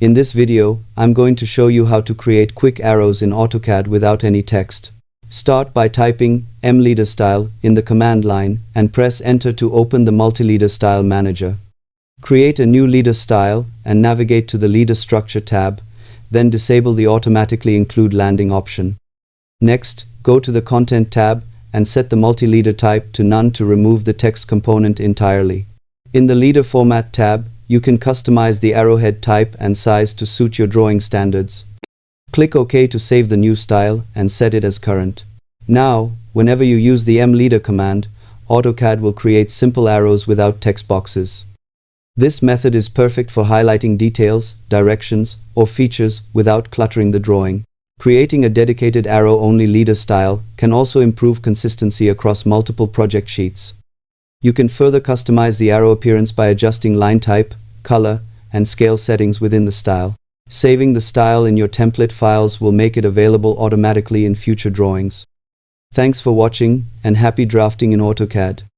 In this video, I'm going to show you how to create quick arrows in AutoCAD without any text. Start by typing mLeader Style in the command line and press Enter to open the Multi-Leader Style Manager. Create a new leader style and navigate to the Leader Structure tab, then disable the Automatically Include Landing option. Next, go to the Content tab and set the multi-leader type to None to remove the text component entirely. In the Leader Format tab, you can customize the arrowhead type and size to suit your drawing standards. Click OK to save the new style and set it as current. Now, whenever you use the mLeader command, AutoCAD will create simple arrows without text boxes. This method is perfect for highlighting details, directions, or features without cluttering the drawing. Creating a dedicated arrow-only leader style can also improve consistency across multiple project sheets. You can further customize the arrow appearance by adjusting line type, color, and scale settings within the style. Saving the style in your template files will make it available automatically in future drawings. Thanks for watching, and happy drafting in AutoCAD.